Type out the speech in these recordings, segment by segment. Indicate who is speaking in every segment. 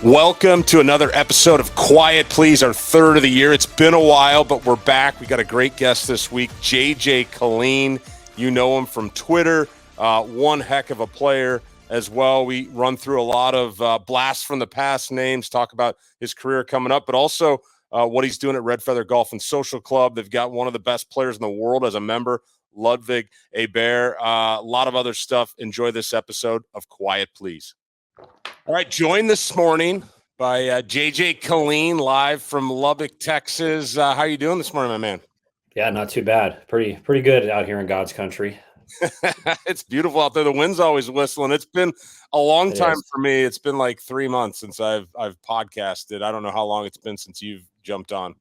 Speaker 1: Welcome to another episode of Quiet Please, our third of the year. It's been a while, but we're back. We got a great guest this week, JJ Killeen. You know him from Twitter. One heck of a player as well. We run through a lot of blasts from the past names, talk about his career coming up, but also what he's doing at Red Feather Golf and Social Club. They've got one of the best players in the world as a member, Ludwig Hebert. A lot of other stuff. Enjoy this episode of Quiet Please. All right, joined this morning by JJ Killeen, live from Lubbock, Texas. How are you doing this morning, my man?
Speaker 2: Yeah, not too bad. Pretty good out here in God's country.
Speaker 1: It's beautiful out there. The wind's always whistling. It's been a long time for me. It's been like 3 months since I've podcasted. I don't know how long it's been since you've jumped on.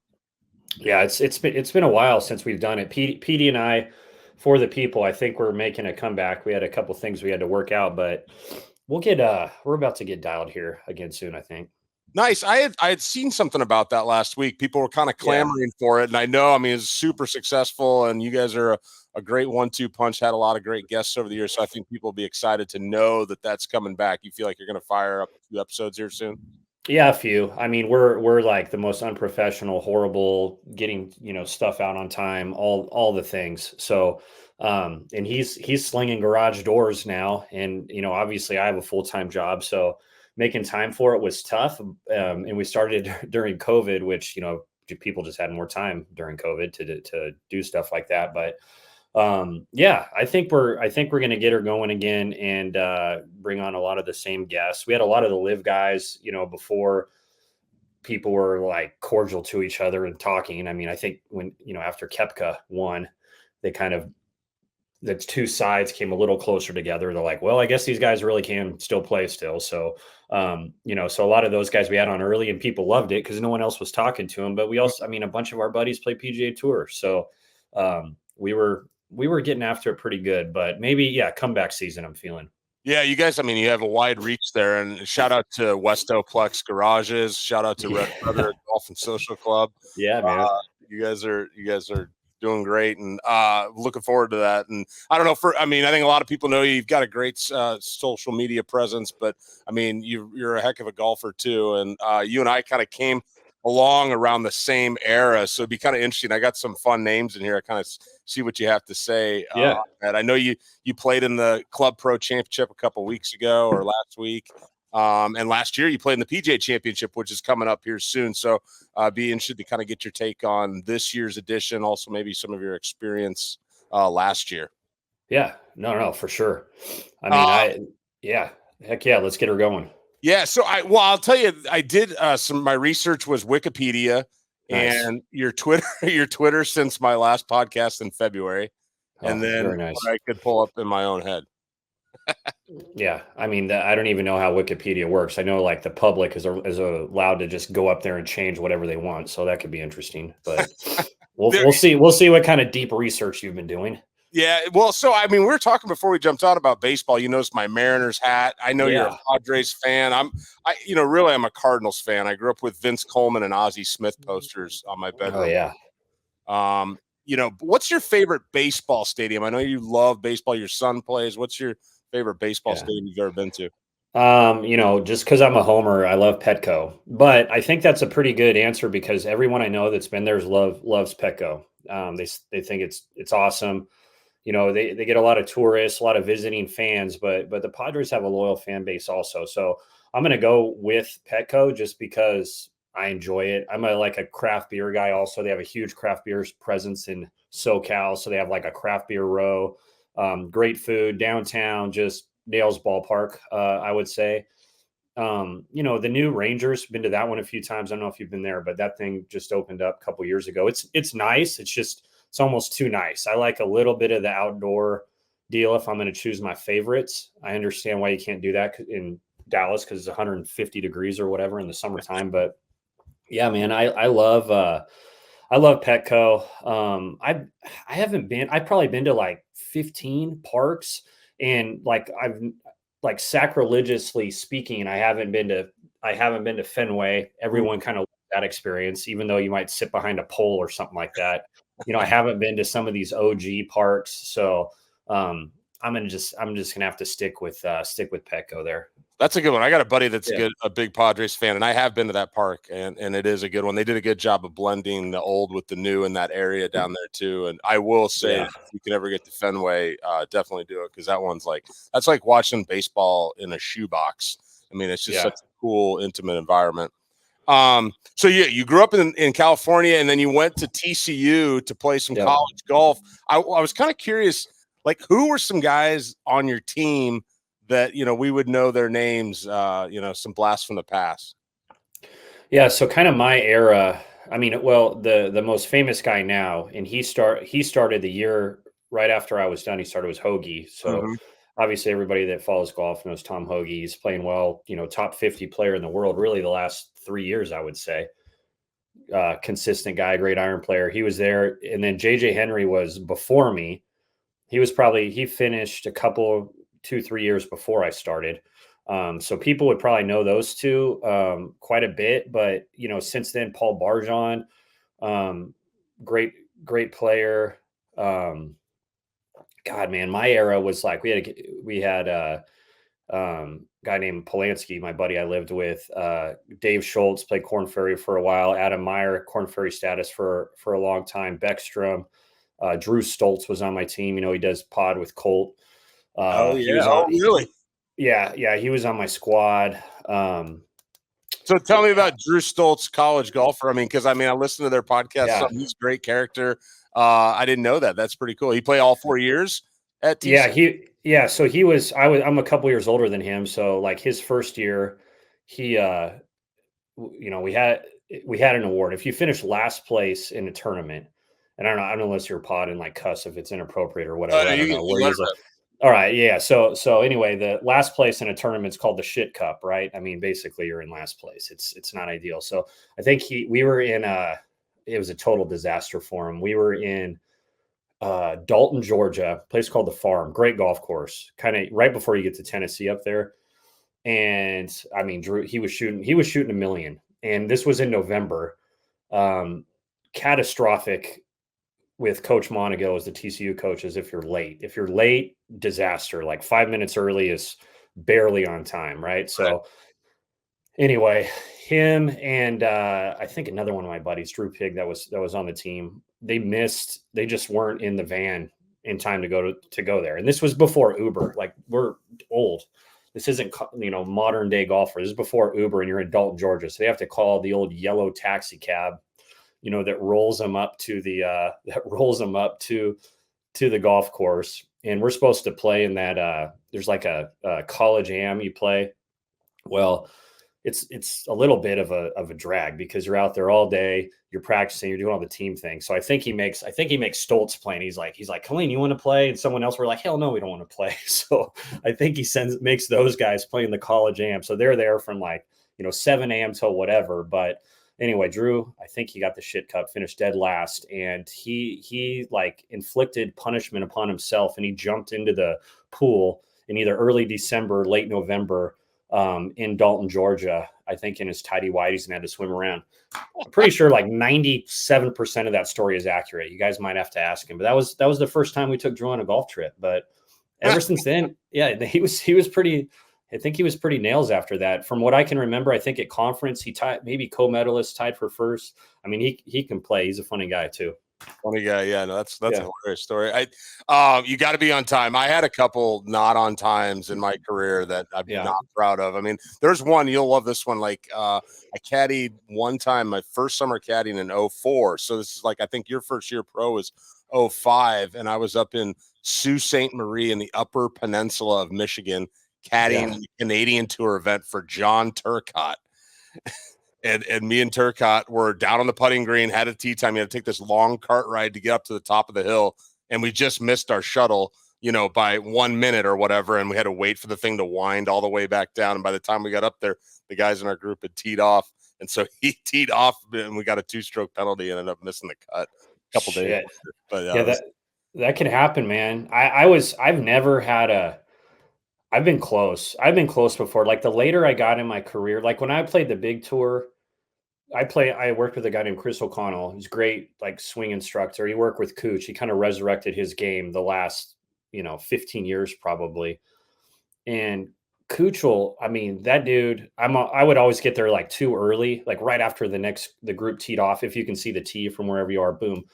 Speaker 2: Yeah, it's been a while since we've done it. Petey and I, for the people, I think we're making a comeback. We had a couple things we had to work out, but we're about to get dialed here again soon, I think.
Speaker 1: Nice. I had seen something about that last week. People were kind of clamoring for it, and I know. I mean, it's super successful, and you guys are a great 1-2 punch. Had a lot of great guests over the years, so I think people will be excited to know that that's coming back. You feel like you're going to fire up a few episodes here soon?
Speaker 2: Yeah, a few. I mean, we're like the most unprofessional, horrible, getting stuff out on time, all the things. So, and he's slinging garage doors now, and obviously I have a full-time job, so making time for it was tough. And we started during COVID, which people just had more time during COVID to do stuff like that. But yeah, I think we're going to get her going again and bring on a lot of the same guests. We had a lot of the live guys, before people were like cordial to each other and talking. I mean, I think when, after Koepka won, the two sides came a little closer together. They're like, well, I guess these guys really can still play still. So, so a lot of those guys we had on early and people loved it because no one else was talking to them. But we also, a bunch of our buddies play PGA Tour. So we were getting after it pretty good, but maybe, comeback season I'm feeling.
Speaker 1: Yeah, you guys, you have a wide reach there, and shout out to Westoplex Garages, shout out to Red Feather Golf and Social Club.
Speaker 2: Yeah, man.
Speaker 1: You guys are doing great, and looking forward to that. And I don't know, I think a lot of people know you've got a great social media presence, but you're a heck of a golfer too. And you and I kind of came along around the same era, so it'd be kind of interesting. I got some fun names in here. I kind of see what you have to say.
Speaker 2: Yeah.
Speaker 1: And I know you played in the Club Pro Championship a couple weeks ago or last week. And last year you played in the PGA Championship, which is coming up here soon. So be interested to kind of get your take on this year's edition. Also, maybe some of your experience last year.
Speaker 2: Yeah, no, for sure. Heck yeah, let's get her going.
Speaker 1: Yeah. So I'll tell you, I did my research was Wikipedia.
Speaker 2: Nice.
Speaker 1: And your Twitter since my last podcast in February. And then
Speaker 2: nice.
Speaker 1: what I could pull up in my own head.
Speaker 2: Yeah, I don't even know how Wikipedia works. I know like the public is allowed to just go up there and change whatever they want, so that could be interesting. But we'll see what kind of deep research you've been doing.
Speaker 1: Yeah, well, so we were talking before we jumped on about baseball. You noticed my Mariners hat. I know you're a Padres fan. I'm a Cardinals fan. I grew up with Vince Coleman and Ozzie Smith posters on my bedroom.
Speaker 2: Oh yeah.
Speaker 1: What's your favorite baseball stadium? I know you love baseball. Your son plays. What's your favorite baseball stadium you've ever been to?
Speaker 2: Just because I'm a homer, I love Petco. But I think that's a pretty good answer because everyone I know that's been there loves Petco. They think it's awesome. They get a lot of tourists, a lot of visiting fans, but the Padres have a loyal fan base also. So I'm going to go with Petco just because I enjoy it. I'm a craft beer guy also. They have a huge craft beer presence in SoCal. So they have like a craft beer row, great food downtown, just nails ballpark, I would say. The new Rangers, been to that one a few times. I don't know if you've been there, but that thing just opened up a couple years ago. It's nice. It's almost too nice. I like a little bit of the outdoor deal if I'm going to choose my favorites. I understand why you can't do that in Dallas because it's 150 degrees or whatever in the summertime. But yeah, man, I love Petco. I've probably been to like 15 parks, and I've sacrilegiously speaking, I haven't been to Fenway. Everyone kind of that experience, even though you might sit behind a pole or something like that. I haven't been to some of these OG parks, so I'm just gonna have to stick with Petco there.
Speaker 1: That's a good one. I got a buddy that's
Speaker 2: Yeah.
Speaker 1: a big Padres fan, and I have been to that park, and it is a good one. They did a good job of blending the old with the new in that area down there too. And I will say,
Speaker 2: Yeah.
Speaker 1: if you can ever get to Fenway, definitely do it, because that's like watching baseball in a shoebox. I mean, it's just such a cool, intimate environment. So you grew up in California, and then you went to TCU to play some college golf. I was kind of curious, like, who were some guys on your team that, we would know their names, some blasts from the past?
Speaker 2: Yeah. So kind of my era, I mean, well, the most famous guy now, and he started the year right after I was done. He started was Hoagie. So
Speaker 1: Mm-hmm.
Speaker 2: obviously everybody that follows golf knows Tom Hoagie. He's playing well, top 50 player in the world, really the last 3 years, I would say. Consistent guy, great iron player. He was there. And then JJ Henry was before me. He finished a couple, 2-3 years before I started. So people would probably know those two quite a bit. But, since then, Paul Barjon, great player. God, man, my era was like we had a guy named Polanski, my buddy I lived with. Dave Schultz played Corn Ferry for a while. Adam Meyer, Corn Ferry status for a long time. Beckstrom. Drew Stoltz was on my team. He does pod with Colt. He was on.
Speaker 1: Really?
Speaker 2: Yeah, he was on my squad.
Speaker 1: So tell me about Drew Stoltz, college golfer. I mean, because I listened to their podcast.
Speaker 2: Yeah.
Speaker 1: He's a great character. I didn't know that. That's pretty cool. He played all 4 years at TCU?
Speaker 2: Yeah. So I'm a couple years older than him. So like his first year, he, we had an award. If you finish last place in a tournament, and I don't know unless you're pod and like cuss if it's inappropriate or whatever. I don't know. All right. Yeah. So anyway, the last place in a tournament is called the shit cup, right? I mean, basically you're in last place. It's not ideal. So I think we were in it was a total disaster for him. We were in Dalton, Georgia, a place called the Farm, great golf course, kind of right before you get to Tennessee up there. And I mean, Drew, he was shooting a million. And this was in November. Catastrophic with Coach Monago as the TCU coach is if you're late, disaster. Like 5 minutes early is barely on time, right? So anyway, him and I think another one of my buddies, Drew Pig, that was on the team. They just weren't in the van in time to go there. And this was before Uber. Like, we're old. This isn't modern day golfer. This is before Uber, and you're in Dalton, Georgia. So they have to call the old yellow taxi cab, that rolls them up to the golf course. And we're supposed to play in that. There's like a college am you play. Well, it's a little bit of a drag because you're out there all day, you're practicing, you're doing all the team things. So I think he makes Stoltz playing. He's like, Killeen, you want to play? And someone else were like, hell no, we don't want to play. So I think he makes those guys play in the college am. So they're there from 7 a.m. till whatever. But anyway, Drew, I think he got the shit cup, finished dead last, and he like inflicted punishment upon himself, and he jumped into the pool in either early December, late November, in Dalton, Georgia, I think in his tidy whities, and had to swim around. I'm pretty sure like 97% of that story is accurate. You guys might have to ask him, but that was the first time we took Drew on a golf trip. But ever since then, yeah, he was pretty. I think he was pretty nails after that. From what I can remember, I think at conference he maybe co-medalist, tied for first. I mean, he can play. He's a funny guy too.
Speaker 1: Funny guy, yeah. No, that's a hilarious story. You got to be on time. I had a couple not on times in my career that I'm not proud of. I mean, there's one, you'll love this one. Like, I caddied one time, my first summer caddying in 2004. So this is like, I think your first year pro was 2005, and I was up in Sault Ste. Marie in the Upper Peninsula of Michigan, caddying the Canadian Tour event for John Turcotte. And me and Turcotte were down on the putting green, had a tee time. You had to take this long cart ride to get up to the top of the hill. And we just missed our shuttle, by 1 minute or whatever. And we had to wait for the thing to wind all the way back down. And by the time we got up there, the guys in our group had teed off. And so he teed off, and we got a 2-stroke penalty and ended up missing the cut a couple days later. But
Speaker 2: that can happen, man. I've been close. I've been close before. Like, the later I got in my career, like when I played the big tour, I worked with a guy named Chris O'Connell. He's great, like, swing instructor. He worked with Cooch. He kind of resurrected his game the last, 15 years probably. And Kuchel, I mean, that dude, I would always get there like too early, like right after the group teed off. If you can see the tee from wherever you are, boom.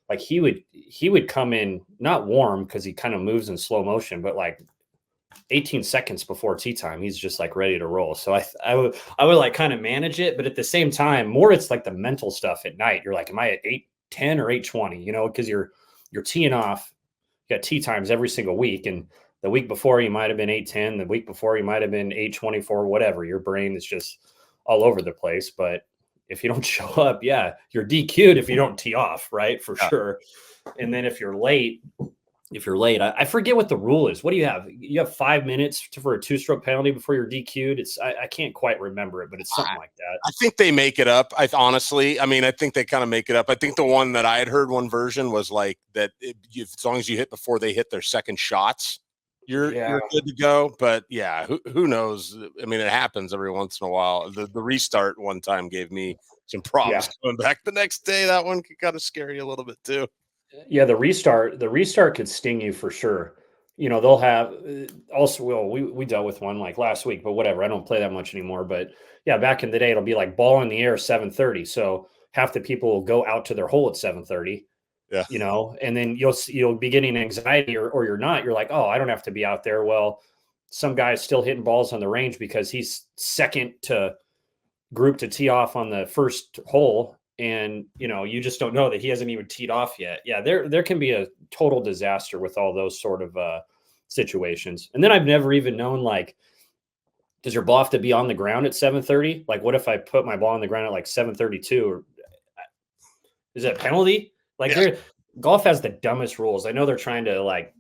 Speaker 2: Like he would come in not warm because he kind of moves in slow motion, but like 18 seconds before tee time, he's just like ready to roll. So I would like kind of manage it, but at the same time, more it's like the mental stuff at night. You're like, am I at 8:10 or 8:20? You know, because you're teeing off. You got tee times every single week, and the week before you might have been 8:10. The week before you might have been 8:24. Whatever. Your brain is just all over the place. But if you don't show up, yeah, you're DQ'd if you don't tee off, right? For sure. And then if you're late, I forget what the rule is. What do you have? You have 5 minutes for a 2-stroke penalty before you're DQ'd. I can't quite remember it, but it's something like that.
Speaker 1: I think they make it up. I think they kind of make it up. I think the one that I had heard, one version was like that. As long as you hit before they hit their second shots, you're good to go. But yeah, who knows? I mean, it happens every once in a while. The restart one time gave me some problems coming back the next day. That one could kind of scare you a little bit too.
Speaker 2: Yeah, the restart could sting you for sure. You know, they'll have also, well, we dealt with one like last week, but whatever. I don't play that much anymore. But yeah, back in the day, it'll be like ball in the air 7:30. So half the people will go out to their hole at 7:30.
Speaker 1: Yeah.
Speaker 2: You know, and then you'll be getting anxiety or you're not. You're like, oh, I don't have to be out there. Well, some guy's still hitting balls on the range because he's second to group to tee off on the first hole. And, you know, you just don't know that he hasn't even teed off yet. Yeah, there can be a total disaster with all those sort of situations. And then I've never even known, like, does your ball have to be on the ground at 7:30? Like, what if I put my ball on the ground at like 7:32? Or is it a penalty? Like, golf has the dumbest rules. I know they're trying to like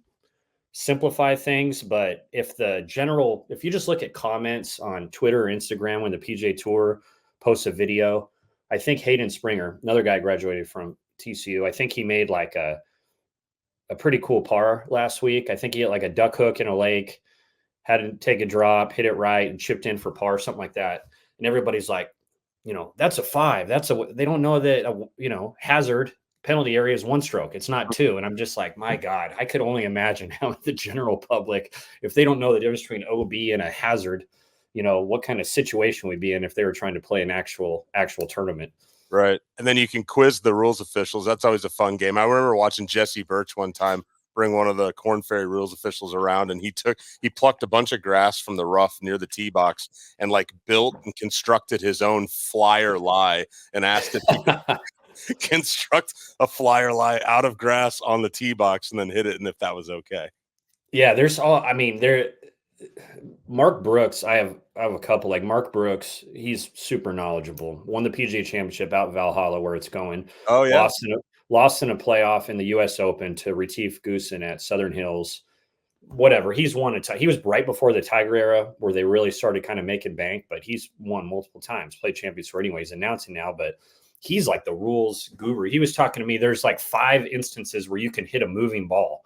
Speaker 2: simplify things, but if you just look at comments on Twitter or Instagram when the PGA Tour posts a video, I think Hayden Springer, another guy graduated from TCU, I think he made like a pretty cool par last week. I think he hit like a duck hook in a lake, had to take a drop, hit it right, and chipped in for par, something like that. And everybody's like, you know, that's a 5. They don't know that, hazard penalty area is 1 stroke. It's not 2. And I'm just like, my God, I could only imagine how the general public, if they don't know the difference between OB and a hazard, you know, what kind of situation we'd be in if they were trying to play an actual tournament.
Speaker 1: Right. And then you can quiz the rules officials. That's always a fun game. I remember watching Jesse Birch one time bring one of the Corn Ferry rules officials around, and he plucked a bunch of grass from the rough near the tee box and like built and constructed his own flyer lie and asked if he could construct a flyer lie out of grass on the tee box and then hit it, and if that was okay.
Speaker 2: Yeah, Mark Brooks, I have a couple, like Mark Brooks, he's super knowledgeable. Won the PGA Championship out in Valhalla, where it's going.
Speaker 1: Oh yeah.
Speaker 2: Lost in a playoff in the US Open to Retief Goosen at Southern Hills. Whatever. He's won he was right before the Tiger era where they really started kind of making bank, but he's won multiple times, played Champions Tour anyway. He's announcing now, but he's like the rules guru. He was talking to me. There's like 5 instances where you can hit a moving ball.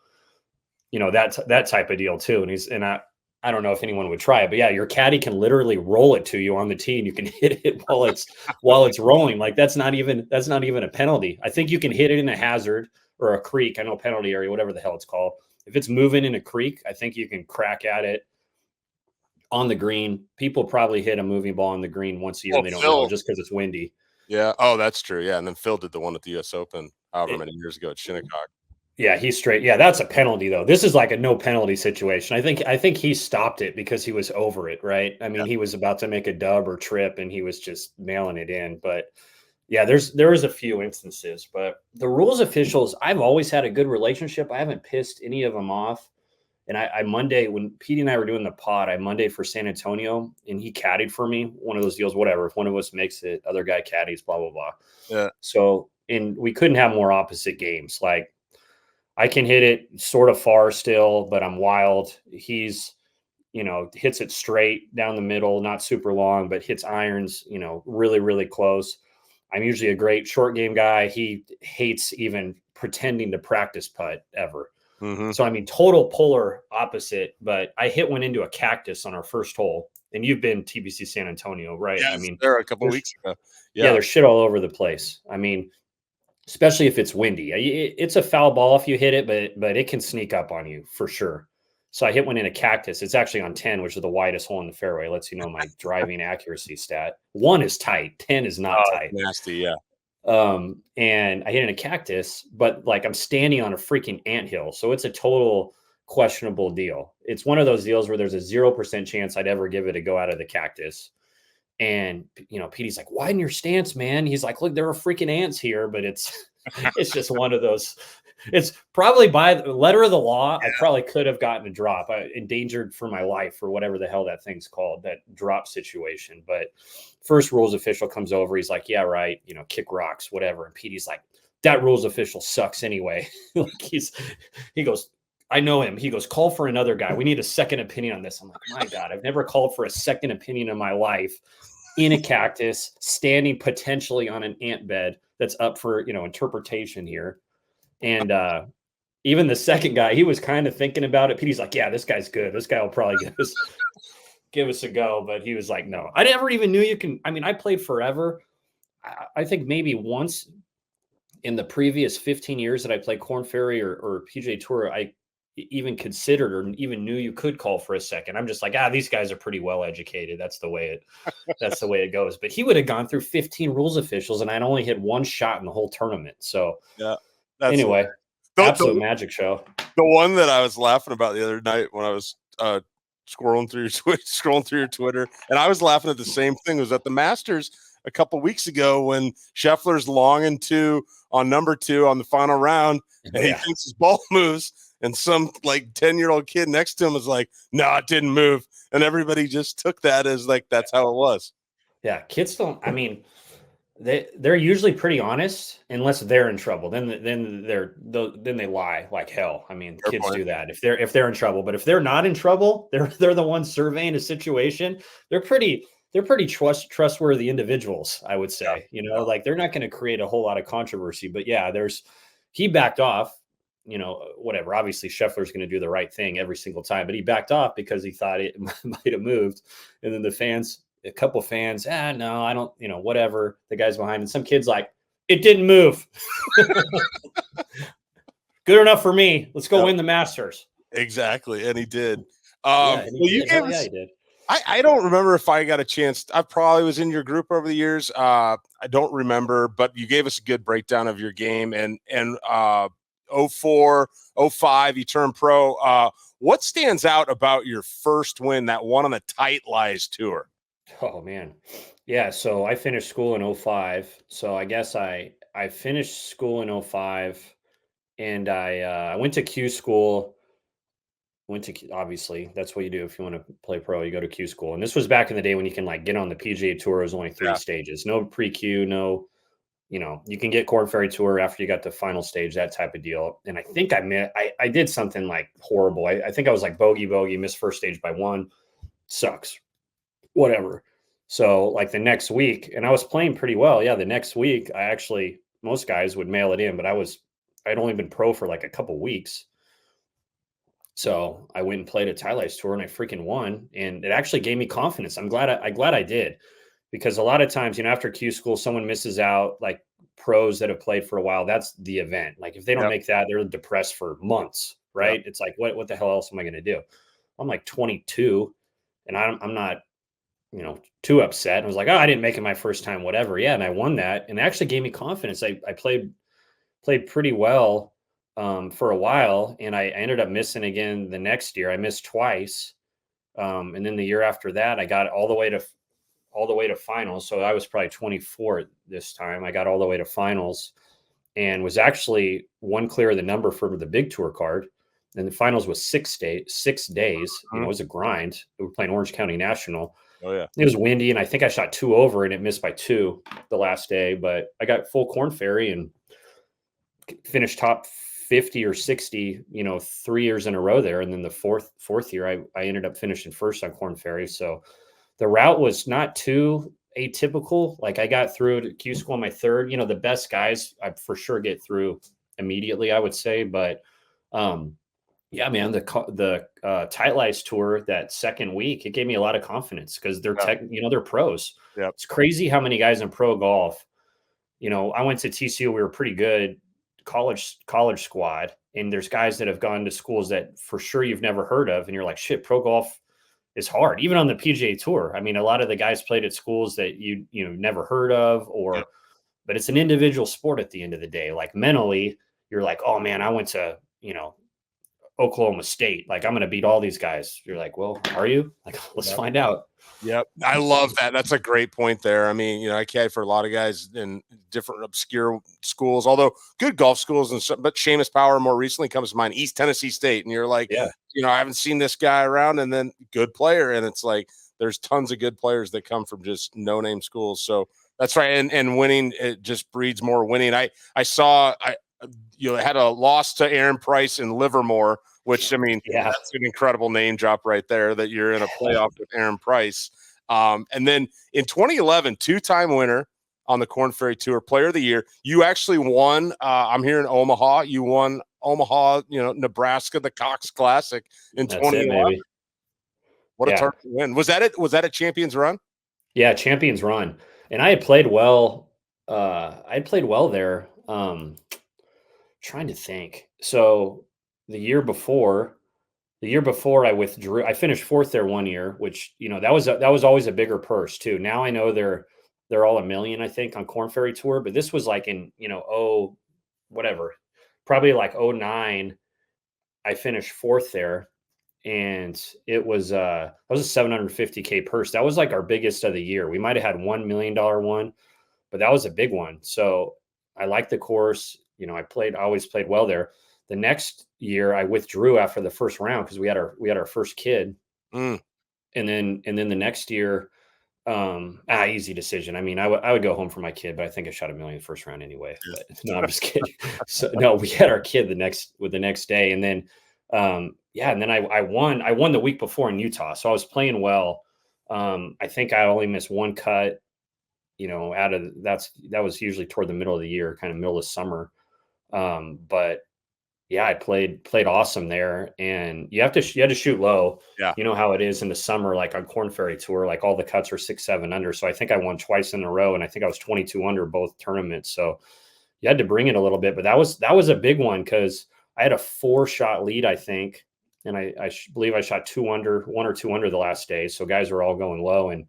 Speaker 2: You know, that type of deal too. And I don't know if anyone would try it, but yeah, your caddy can literally roll it to you on the tee and you can hit it while it's rolling. Like that's not even a penalty. I think you can hit it in a hazard or a creek. I know penalty area, whatever the hell it's called. If it's moving in a creek, I think you can crack at it on the green. People probably hit a moving ball on the green once a year. They don't know just because it's windy.
Speaker 1: Yeah. Oh, that's true. Yeah. And then Phil did the one at the US Open however many years ago at Shinnecock.
Speaker 2: Yeah, he's straight. Yeah, that's a penalty though. This is like a no penalty situation. I think he stopped it because he was over it, right? I mean, he was about to make a dub or trip and he was just nailing it in. But yeah, there was a few instances, but the rules officials, I've always had a good relationship. I haven't pissed any of them off. And I Monday, when Petey and I were doing the pod, I Monday for San Antonio and he caddied for me. One of those deals, whatever. If one of us makes it, other guy caddies, blah, blah, blah. Yeah. So, and we couldn't have more opposite games. Like, I can hit it sort of far still, but I'm wild. He's, hits it straight down the middle, not super long, but hits irons, really, really close. I'm usually a great short game guy. He hates even pretending to practice putt ever. Mm-hmm. So, I mean, total polar opposite, but I hit one into a cactus on our first hole. And you've been TBC San Antonio, right?
Speaker 1: Yes,
Speaker 2: I mean,
Speaker 1: there a couple of weeks ago.
Speaker 2: Yeah, there's shit all over the place. I mean, especially if it's windy. It's a foul ball if you hit it, but it can sneak up on you for sure. So I hit one in a cactus. It's actually on 10, which is the widest hole in the fairway. Lets you know my driving accuracy stat. 1 is tight, 10 is not tight.
Speaker 1: Nasty, yeah.
Speaker 2: And I hit in a cactus, but like I'm standing on a freaking anthill. So it's a total questionable deal. It's one of those deals where there's a 0% chance I'd ever give it a go out of the cactus. And, you know, Petey's like, widen your stance, man. He's like, look, there are freaking ants here, but it's just one of those. It's probably by the letter of the law. I probably could have gotten a drop. I endangered for my life or whatever the hell that thing's called, that drop situation. But first rules official comes over. He's like, yeah, right. You know, kick rocks, whatever. And Petey's like, that rules official sucks anyway. Like he goes, I know him. He goes, call for another guy. We need a second opinion on this. I'm like, my God, I've never called for a second opinion in my life in a cactus, standing potentially on an ant bed that's up for, you know, interpretation here. And even the second guy, he was kind of thinking about it. Petey's like, yeah, this guy's good. This guy will probably give us a go. But he was like, no, I never even knew you can. I mean, I played forever. I think maybe once in the previous 15 years that I played Korn Ferry or PGA Tour, I even considered or even knew you could call for a second. I'm just like, these guys are pretty well educated. That's the way it goes. But he would have gone through 15 rules officials, and I'd only hit one shot in the whole tournament. So
Speaker 1: yeah.
Speaker 2: Anyway, absolute magic show.
Speaker 1: The one that I was laughing about the other night when I was scrolling through your Twitter, and I was laughing at the same thing, was at the Masters a couple weeks ago when Scheffler's longing on number 2 on the final round, and he thinks his ball moves, and some like 10-year-old kid next to him was like, no, it didn't move. And everybody just took that as like, that's how it was.
Speaker 2: Yeah. Kids don't, I mean, they're usually pretty honest unless they're in trouble. Then they lie like hell. I mean,
Speaker 1: Fair
Speaker 2: kids
Speaker 1: point.
Speaker 2: do that if they're in trouble. But if they're not in trouble, they're the ones surveying a situation. They're pretty trustworthy individuals, I would say. Like they're not going to create a whole lot of controversy. But yeah, he backed off. Whatever. Obviously, Scheffler's going to do the right thing every single time, but he backed off because he thought it might have moved. And then a couple fans, no, I don't, whatever. The guy's behind, and some kid's like, it didn't move. Good enough for me. Let's go win the Masters.
Speaker 1: Exactly, and he did.
Speaker 2: He did.
Speaker 1: I don't remember if I got a chance. I probably was in your group over the years. I don't remember, but you gave us a good breakdown of your game, and 04, 05, you turned pro. What stands out about your first win, that one on the Tight Lies Tour?
Speaker 2: Oh, man. Yeah, so I finished school in 05. So I guess I finished school in 05, and I went to Q school. Obviously, that's what you do if you want to play pro. You go to Q school. And this was back in the day when you can get on the PGA Tour. It was only 3 stages. No pre-Q, no, you can get Korn Ferry Tour after you got the final stage, that type of deal. And I think I did something like horrible. I think I was like bogey, missed first stage by 1. Sucks. Whatever. So like the next week, and I was playing pretty well. Yeah. The next week, most guys would mail it in, but I'd only been pro for like a couple weeks. So I went and played a Tight Lies Tour, and I freaking won. And it actually gave me confidence. I'm glad I did, because a lot of times, after Q school, someone misses out, like pros that have played for a while. That's the event. Like if they don't make that, they're depressed for months, right? It's like, what the hell else am I going to do? I'm like 22, and I'm not, too upset. I was like, I didn't make it my first time, whatever. Yeah. And I won that, and it actually gave me confidence. I played pretty well for a while, and I ended up missing again the next year. I missed twice. And then the year after that, I got all the way to finals. So I was probably 24 this time. I got all the way to finals and was actually one clear of the number for the big tour card. And the finals was 6 days. It was a grind. We were playing Orange County National.
Speaker 1: Oh yeah.
Speaker 2: It was windy, and I think I shot 2 over, and it missed by 2 the last day, but I got full Korn Ferry and finished top 50 or 60, 3 years in a row there. And then the fourth year, I ended up finishing first on Korn Ferry. So the route was not too atypical. Like I got through to Q school on my third. The best guys I for sure get through immediately, I would say. But yeah, man, the Tight Lies Tour that second week, it gave me a lot of confidence because they're they're pros. Yeah. It's crazy how many guys in pro golf. I went to TCU. We were pretty good. college squad, and there's guys that have gone to schools that for sure you've never heard of, and you're like, shit, pro golf is hard, even on the PGA Tour. I mean, a lot of the guys played at schools that you never heard of,
Speaker 1: Yep.
Speaker 2: but it's an individual sport at the end of the day. Like mentally, you're like, oh man, I went to Oklahoma State. Like I'm going to beat all these guys. You're like, well, are you? Like, let's find out.
Speaker 1: Yep. I love that. That's a great point there. I mean, I caddy for a lot of guys in different obscure schools, although good golf schools, but Seamus Power more recently comes to mind, East Tennessee State. And you're like,
Speaker 2: Yeah,
Speaker 1: I haven't seen this guy around, and then good player. And it's like, there's tons of good players that come from just no name schools. So that's right. And winning, it just breeds more winning. I saw, had a loss to Aaron Price in Livermore, which, I mean, that's an incredible name drop right there, that you're in a playoff with Aaron Price. And then in 2011, two-time winner on the Korn Ferry Tour, Player of the Year. You actually won. I'm here in Omaha. You won Omaha, Nebraska, the Cox Classic in 2011. What a tournament win. Was that it? Was that a Champions Run?
Speaker 2: Yeah, Champions Run. And I had played well. I played well there. Trying to think. So the year before I withdrew. I finished fourth there one year, which that was always a bigger purse too. Now I know they're all $1 million, I think, on Korn Ferry Tour, but this was like in probably like 2009. I finished fourth there, and it was that was a $750K purse. That was like our biggest of the year. We might have had $1 million one, but that was a big one. So I liked the course. I always played well there. The next year I withdrew after the first round because we had our first kid. And then the next year, easy decision. I mean, I would go home for my kid, but I think I shot $1 million first round anyway. But no, I'm just kidding. So no, we had our kid the next day. And then, and then I won the week before in Utah. So I was playing well. I think I only missed one cut, that was usually toward the middle of the year, kind of middle of summer. But yeah, I played awesome there, and you had to shoot low.
Speaker 1: Yeah.
Speaker 2: You know how it is in the summer, like on Korn Ferry Tour, like all the cuts are 6, 7 under. So I think I won twice in a row, and I think I was 22 under both tournaments. So you had to bring it a little bit, but that was a big one because I had a 4-shot lead, I think. And I believe I shot 2 under, 1 or 2 under the last day. So guys were all going low, and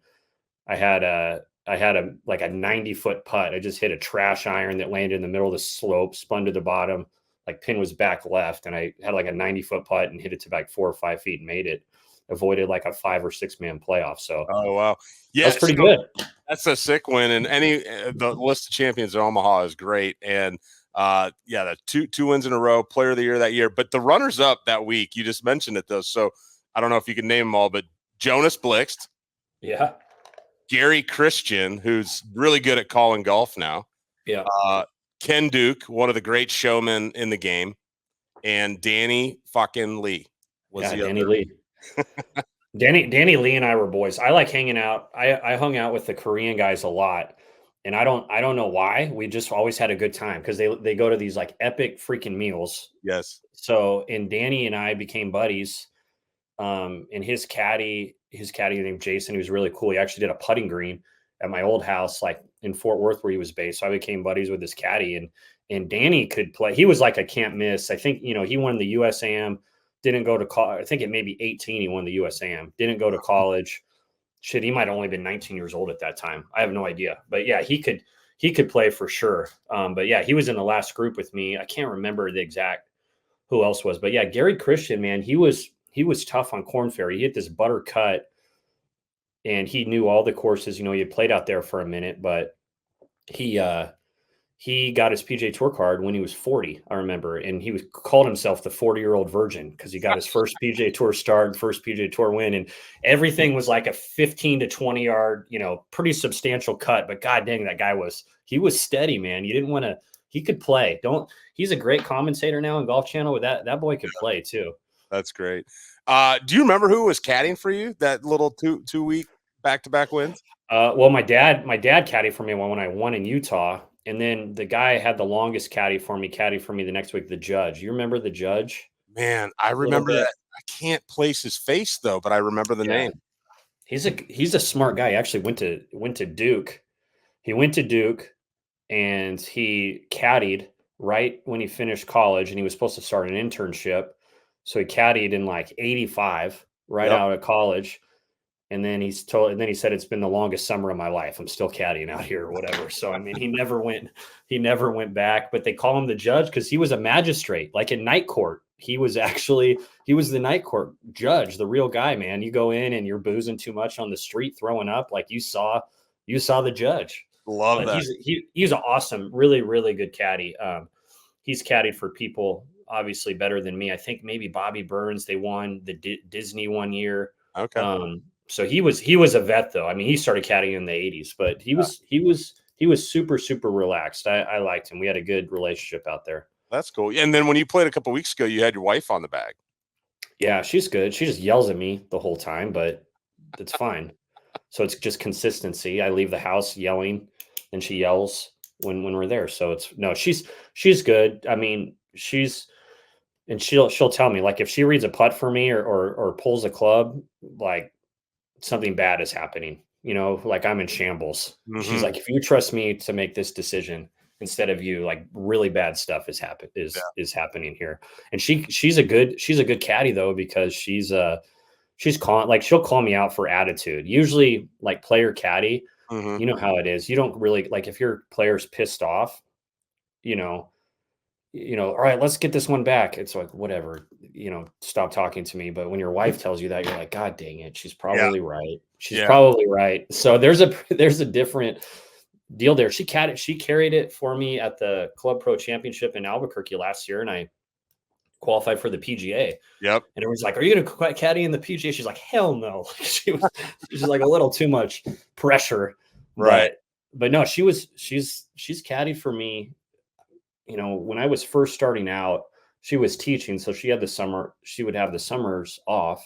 Speaker 2: I had a 90-foot putt. I just hit a trash iron that landed in the middle of the slope, spun to the bottom, like pin was back left. And I had like a 90-foot putt and hit it to like 4 or 5 feet and made it. Avoided like a 5 or 6 man playoff. So,
Speaker 1: oh wow, yeah,
Speaker 2: that's pretty good.
Speaker 1: That's a sick win. And the list of champions in Omaha is great. And the two wins in a row, Player of the Year that year. But the runners up that week, you just mentioned it though. So I don't know if you can name them all, but Jonas Blixt,
Speaker 2: yeah,
Speaker 1: Gary Christian, who's really good at calling golf now,
Speaker 2: yeah,
Speaker 1: Ken Duke, one of the great showmen in the game, and Danny fucking Lee.
Speaker 2: Danny Lee. Danny Lee and I were boys. I like hanging out. I hung out with the Korean guys a lot, and I don't know why. We just always had a good time because they go to these like epic freaking meals.
Speaker 1: Yes.
Speaker 2: So, and Danny and I became buddies. And his caddy named Jason, he was really cool. He actually did a putting green at my old house, like in Fort Worth where he was based. So I became buddies with his caddy, and Danny could play. He was like a can't miss. I think, he won the USAM, didn't go to college. I think it may be 18. He won the USAM, didn't go to college. Shit, he might have only been 19 years old at that time. I have no idea, but yeah, he could play for sure. But yeah, he was in the last group with me. I can't remember the exact who else was, but yeah, Gary Christian, man, he was tough on Korn Ferry. He hit this butter cut, and he knew all the courses. He had played out there for a minute, but he got his PGA Tour card when he was 40, I remember, and he called himself the 40-year-old virgin because he got his first PGA Tour start, first PGA Tour win, and everything was like a 15 to 20 yard, pretty substantial cut. But god dang, that guy was steady, man. You didn't want to. He could play. He's a great commentator now on Golf Channel. With that boy could play too.
Speaker 1: That's great. Do you remember who was caddying for you that little two week back-to-back wins?
Speaker 2: Well, my dad caddied for me when I won in Utah, and then the guy had the longest caddy for me the next week, the Judge. You remember the Judge?
Speaker 1: Man, I remember that. I can't place his face though, but I remember the name.
Speaker 2: He's a smart guy. He actually went to Duke. He went to Duke, and he caddied right when he finished college, and he was supposed to start an internship. So he caddied in like 85 right
Speaker 1: Yep.
Speaker 2: out of college. And then he said, it's been the longest summer of my life. I'm still caddying out here or whatever. So, I mean, he never went back, but they call him the judge because he was a magistrate, like in night court. He was the night court judge, the real guy, man. You go in and you're boozing too much on the street, throwing up, like you saw the judge.
Speaker 1: Love
Speaker 2: But
Speaker 1: that.
Speaker 2: he's an awesome, really, really good caddy. He's caddied for people obviously better than me. I think maybe Bobby Burns, they won the Disney one year.
Speaker 1: Okay.
Speaker 2: So he was a vet though. I mean, he started caddying in the 80s, but he was super, super relaxed. I liked him. We had a good relationship out there.
Speaker 1: That's cool. And then when you played a couple weeks ago, you had your wife on the bag.
Speaker 2: Yeah, she's good. She just yells at me the whole time, but it's fine. So it's just consistency. I leave the house yelling and she yells when we're there. So she's good. I mean, she'll tell me, like, if she reads a putt for me or pulls a club, like something bad is happening, like I'm in shambles.
Speaker 1: Mm-hmm.
Speaker 2: She's like, if you trust me to make this decision instead of you, like really bad stuff is happening here. And she's a good caddy though, because she's calm. Like, she'll call me out for attitude. Usually, like, player caddy,
Speaker 1: Mm-hmm.
Speaker 2: you know how it is. You don't really, like, if your player's pissed off, all right, let's get this one back. It's like, whatever, stop talking to me. But when your wife tells you that, you're like, God dang it, she's probably right. She's probably right. So there's a different deal there. She carried it for me at the Club Pro Championship in Albuquerque last year, and I qualified for the PGA.
Speaker 1: Yep.
Speaker 2: And everyone's like, are you going to caddy in the PGA? She's like, hell no. She's like a little too much pressure.
Speaker 1: Right.
Speaker 2: But no, she's caddied for me. When I was first starting out, she was teaching. So she would have the summers off,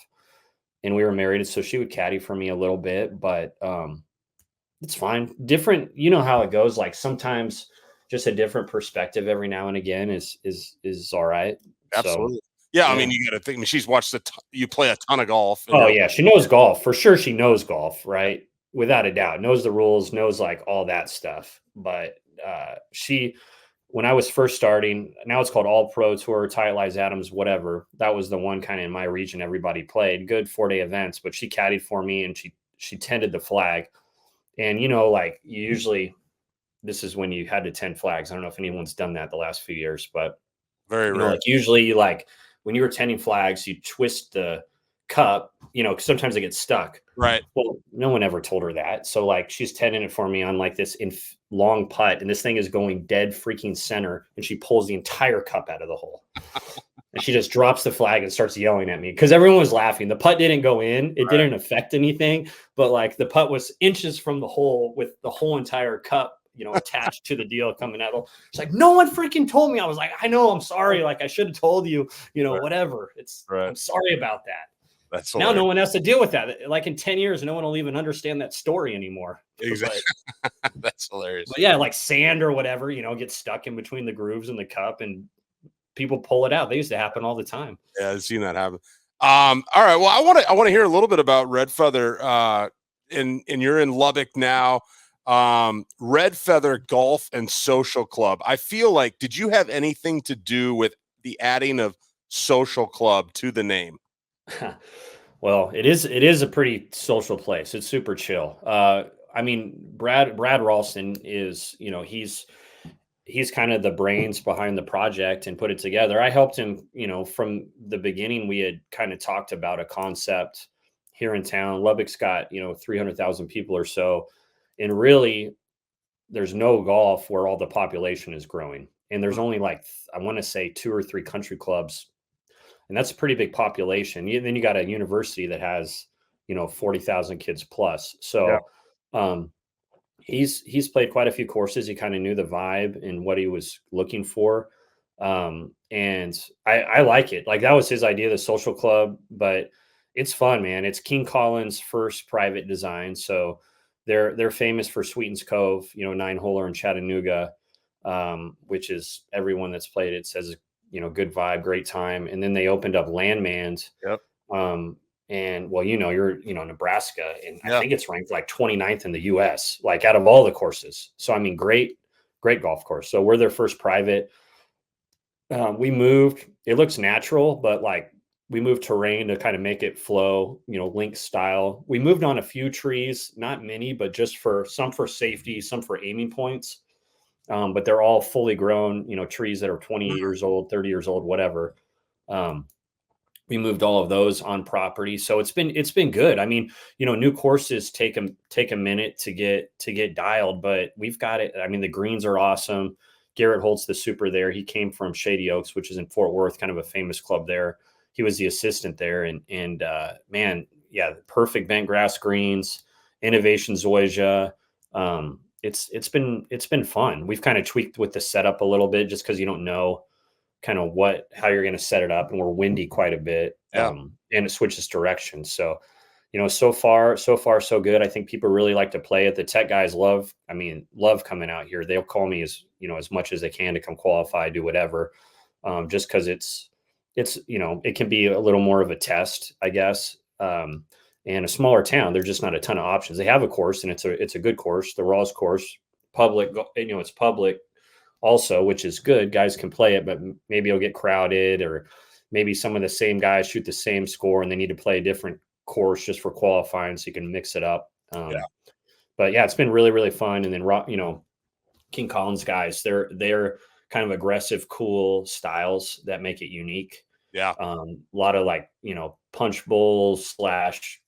Speaker 2: and we were married. So she would caddy for me a little bit, but it's fine. Different, how it goes. Like, sometimes just a different perspective every now and again is all right.
Speaker 1: Absolutely.
Speaker 2: So,
Speaker 1: yeah. I mean, you got to think, she's watched you play a ton of golf.
Speaker 2: Oh yeah. She knows golf for sure. She knows golf, right? Without a doubt, knows the rules, knows like all that stuff. But when I was first starting, now it's called All Pro Tour, Ty Elias Adams, whatever. That was the one kind of in my region everybody played. Good 4-day events, but she caddied for me and she tended the flag. And like, usually this is when you had to tend flags. I don't know if anyone's done that the last few years, but
Speaker 1: very rare.
Speaker 2: like, usually when you were tending flags, you twist the cup, sometimes it gets stuck.
Speaker 1: Right.
Speaker 2: Well, no one ever told her that. So, like, she's tending it for me on like this long putt, and this thing is going dead freaking center, and she pulls the entire cup out of the hole. And she just drops the flag and starts yelling at me because everyone was laughing. The putt didn't go in. It didn't affect anything, but like, the putt was inches from the hole with the whole entire cup, attached to the deal coming out. It's like, no one freaking told me. I was like, I know, I'm sorry. Like, I should have told you, whatever. I'm sorry about that.
Speaker 1: That's
Speaker 2: now no one has to deal with that. Like, in 10 years, no one will even understand that story anymore.
Speaker 1: Exactly. That's hilarious.
Speaker 2: But yeah, like sand or whatever, gets stuck in between the grooves in the cup and people pull it out. They used to happen all the time.
Speaker 1: Yeah, I've seen that happen. All right. Well, I want to hear a little bit about Red Feather. And you're in Lubbock now. Red Feather Golf and Social Club. I feel like, did you have anything to do with the adding of Social Club to the name?
Speaker 2: Well, it is a pretty social place. It's super chill. I mean, Brad Ralston is, he's kind of the brains behind the project and put it together. I helped him, from the beginning. We had kind of talked about a concept here in town. Lubbock's got, 300,000 people or so. And really, there's no golf where all the population is growing. And there's only like, I want to say 2 or 3 country clubs. And that's a pretty big population. Then you got a university that has, 40,000 kids plus. So he's played quite a few courses. He kind of knew the vibe and what he was looking for. And I like it. Like, that was his idea, the Social Club, but it's fun, man. It's King Collins' first private design. So they're famous for Sweetens Cove, 9-holer in Chattanooga, which is, everyone that's played it says, good vibe, great time. And then they opened up Landmanned.
Speaker 1: Yep.
Speaker 2: And well, you're, Nebraska, and I think it's ranked like 29th in the US, like out of all the courses. So, I mean, great golf course. So we're their first private. We moved. It looks natural, but like we moved terrain to kind of make it flow, link style. We moved on a few trees, not many, but just for some for safety, some for aiming points. But they're all fully grown, trees that are 20
Speaker 1: Mm,
Speaker 2: years old, 30 years old, whatever. Um, we moved all of those on property, so it's been good. I mean, new courses take a minute to get dialed, but we've got it. I mean, the greens are awesome. Garrett Holt's the super there. He came from Shady Oaks, which is in Fort Worth, kind of a famous club there. He was the assistant there, and man, yeah, perfect bent grass greens, innovation zoysia. It's been fun. We've kind of tweaked with the setup a little bit just because you don't know kind of how you're going to set it up, and we're windy quite a bit,
Speaker 1: yeah.
Speaker 2: and it switches directions. So so far so good. I think people really like to play it. The tech guys love coming out here. They'll call me as much as they can to come qualify, do whatever, just because it can be a little more of a test, I guess. And a smaller town, there's just not a ton of options. They have a course, and it's a good course, the Rawls course, public. It's public also, which is good. Guys can play it, but maybe it'll get crowded, or maybe some of the same guys shoot the same score and they need to play a different course just for qualifying, so you can mix it up.
Speaker 1: Yeah.
Speaker 2: But yeah, it's been really, really fun. And then, King Collins guys, they're kind of aggressive, cool styles that make it unique.
Speaker 1: Yeah.
Speaker 2: A lot of like, punch bowls slash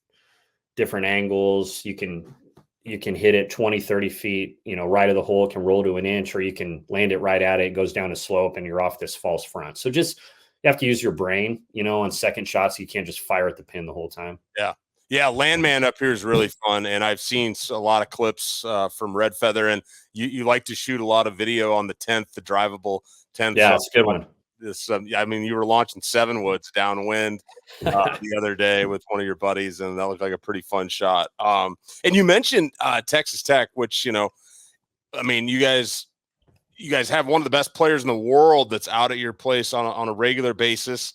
Speaker 2: different angles. You can hit it 20, 30 feet, right of the hole, it can roll to an inch, or you can land it right at it. It goes down a slope and you're off this false front. So just, you have to use your brain, on second shots. You can't just fire at the pin the whole time.
Speaker 1: Yeah. Yeah. Landman up here is really fun. And I've seen a lot of clips from Red Feather, and you like to shoot a lot of video on the 10th, the drivable 10th.
Speaker 2: Yeah, it's a good one.
Speaker 1: I mean, you were launching Seven Woods downwind the other day with one of your buddies, and that looked like a pretty fun shot. And you mentioned Texas Tech, which, I mean, you guys have one of the best players in the world that's out at your place on a regular basis.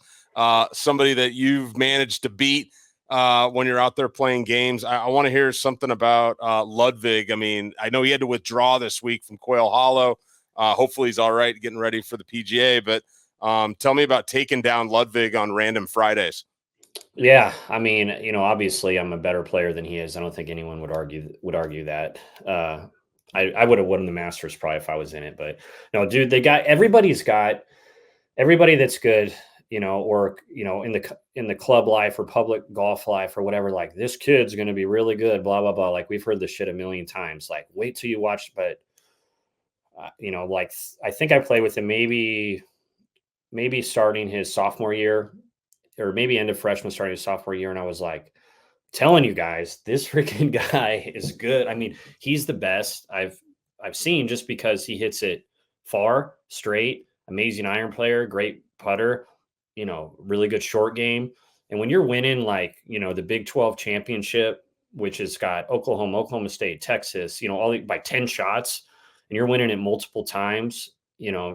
Speaker 1: Somebody that you've managed to beat when you're out there playing games. I want to hear something about Ludwig. I mean, I know he had to withdraw this week from Quail Hollow. Hopefully he's all right getting ready for the PGA, but tell me about taking down Ludwig on random Fridays.
Speaker 2: Yeah, I mean, obviously I'm a better player than he is. I don't think anyone would argue that. I would have won the Masters probably if I was in it, but no, dude, everybody's got everybody that's good, or in the club life or public golf life or whatever. Like, this kid's going to be really good, blah blah blah. Like, we've heard this shit a million times. Like, wait till you watch. But like, I think I played with him maybe starting his sophomore year, or maybe end of freshman, starting his sophomore year, and I was like, telling you guys, this freaking guy is good. I mean, he's the best I've seen, just because he hits it far, straight, amazing iron player, great putter, really good short game. And when you're winning, like, the Big 12 championship, which has got Oklahoma, Oklahoma State, Texas, all by 10 shots, and you're winning it multiple times, that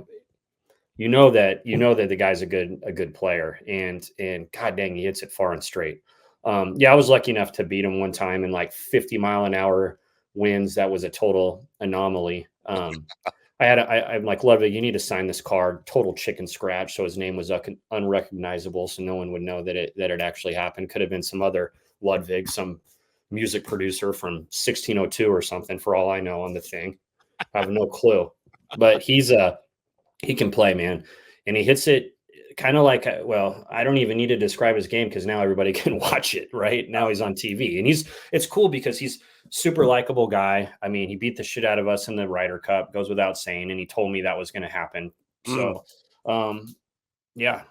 Speaker 2: the guy's a good player, and god dang, he hits it far and straight. Yeah, I was lucky enough to beat him one time in like 50-mile-an-hour winds. That was a total anomaly. I'm like, Ludwig, you need to sign this card. Total chicken scratch. So his name was unrecognizable, so no one would know that it actually happened. Could have been some other Ludwig, some music producer from 1602 or something, for all I know, on the thing. I have no clue. But he can play, man, and he hits it kind of like, I don't even need to describe his game, because now everybody can watch it. Right now he's on TV, and it's cool because he's super likable guy. I mean, he beat the shit out of us in the Ryder Cup, goes without saying, and he told me that was going to happen. So, yeah.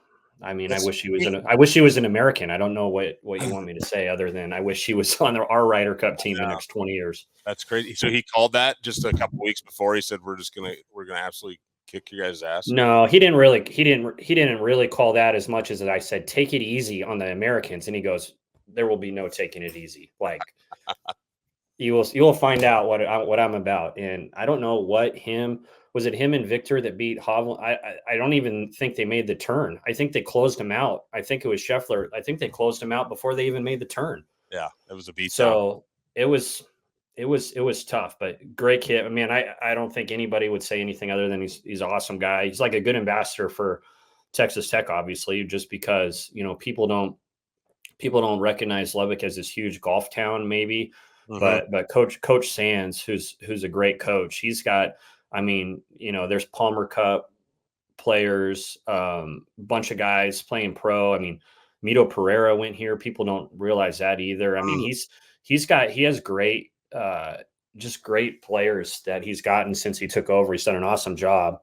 Speaker 2: I mean, I wish he was an American. I don't know what you want me to say, other than I wish he was on our Ryder Cup team the next 20 years.
Speaker 1: That's crazy. So he called that just a couple weeks before. He said, we're gonna absolutely kick your guys' ass.
Speaker 2: No, he didn't really call that, as much as I said, take it easy on the Americans. And he goes, there will be no taking it easy. Like, you will find out what I'm about. And I don't know was it him and Victor that beat Hovland? I don't even think they made the turn. I think they closed him out. I think it was Scheffler. I think they closed him out before they even made the turn.
Speaker 1: Yeah, it was a beat.
Speaker 2: So it was it was tough, but great kid. I mean, I don't think anybody would say anything other than he's an awesome guy. He's like a good ambassador for Texas Tech, obviously, just because, people don't recognize Lubbock as this huge golf town, maybe,
Speaker 1: Mm-hmm.
Speaker 2: but Coach Sands, who's a great coach, he's got. I mean, there's Palmer Cup players, bunch of guys playing pro. I mean, Mito Pereira went here. People don't realize that either. I mean, he has great, just great players that he's gotten since he took over. He's done an awesome job.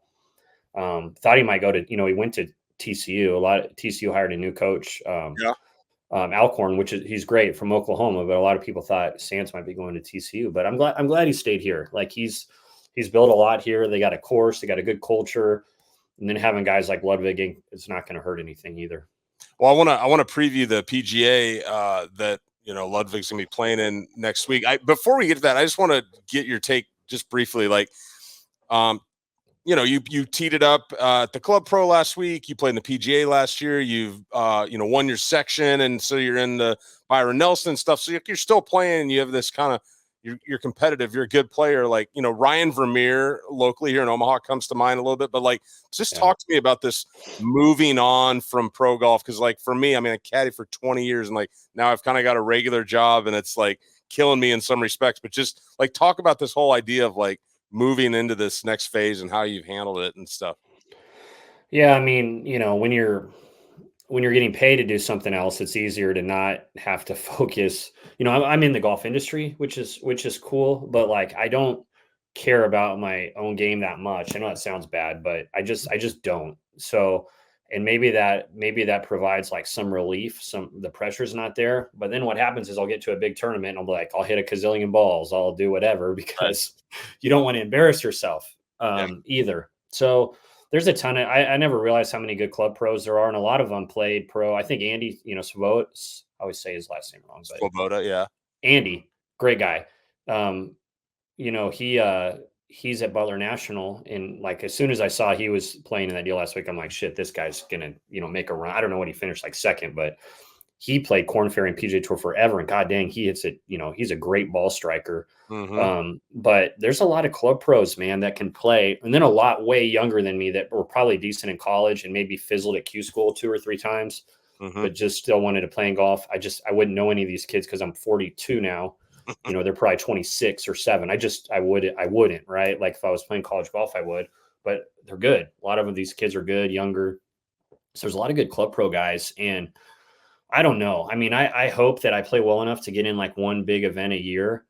Speaker 2: Thought he might go to, he went to TCU. TCU hired a new coach.
Speaker 1: Yeah.
Speaker 2: Alcorn, he's great from Oklahoma, but a lot of people thought Sands might be going to TCU. But I'm glad he stayed here. Like he's built a lot here. They got a course, they got a good culture, and then having guys like Ludwig, it's not going to hurt anything either.
Speaker 1: Well, I want to preview the PGA that Ludwig's going to be playing in next week. Before we get to that, I just want to get your take just briefly. Like, you teed it up at the Club Pro last week. You played in the PGA last year. You've won your section, and so you're in the Byron Nelson stuff. So you're still playing. You have this kind of you're competitive. You're a good player. Like Ryan Vermeer locally here in Omaha comes to mind a little bit. But like, just talk to me about this moving on from pro golf, because like for me, I mean, I caddied for 20 years, and like now I've kind of got a regular job, and it's like killing me in some respects. But just like talk about this whole idea of like moving into this next phase and how you've handled it and stuff.
Speaker 2: Yeah, I mean, when you're getting paid to do something else, it's easier to not have to focus. I'm in the golf industry, which is cool, but like I don't care about my own game that much. I know that sounds bad, but I just don't. So, and maybe that provides like some relief. The pressure's not there. But then what happens is I'll get to a big tournament and I'll be like, I'll hit a gazillion balls, I'll do whatever, because you don't want to embarrass yourself either. So there's a ton of, I never realized how many good club pros there are, and a lot of them played pro. I think Andy, Svoboda, I always say his last name wrong, but
Speaker 1: Svoboda, yeah.
Speaker 2: Andy, great guy. He's at Butler National, and like as soon as I saw he was playing in that deal last week, I'm like, shit, this guy's gonna, make a run. I don't know what he finished like second, but he played Korn Ferry and PGA Tour forever, and god dang, he hits it. He's a great ball striker.
Speaker 1: Mm-hmm.
Speaker 2: But there's a lot of club pros, man, that can play, and then a lot way younger than me that were probably decent in college and maybe fizzled at Q school 2 or 3 times, but just still wanted to play in golf. I wouldn't know any of these kids because I'm 42 now. They're probably 26 or 7. I wouldn't, right? Like if I was playing college golf, I would, but they're good. A lot of these kids are good, younger. So there's a lot of good club pro guys. And I don't know. I mean, I hope that I play well enough to get in like one big event a year.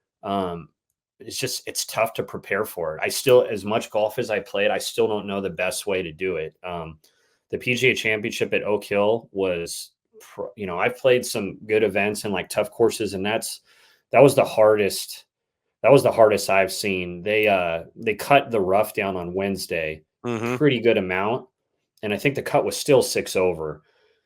Speaker 2: It's tough to prepare for it. I still, as much golf as I played, I still don't know the best way to do it. The PGA Championship at Oak Hill was, I've played some good events and like tough courses, and that was the hardest. That was the hardest I've seen. They cut the rough down on Wednesday, pretty good amount, and I think the cut was still 6 over.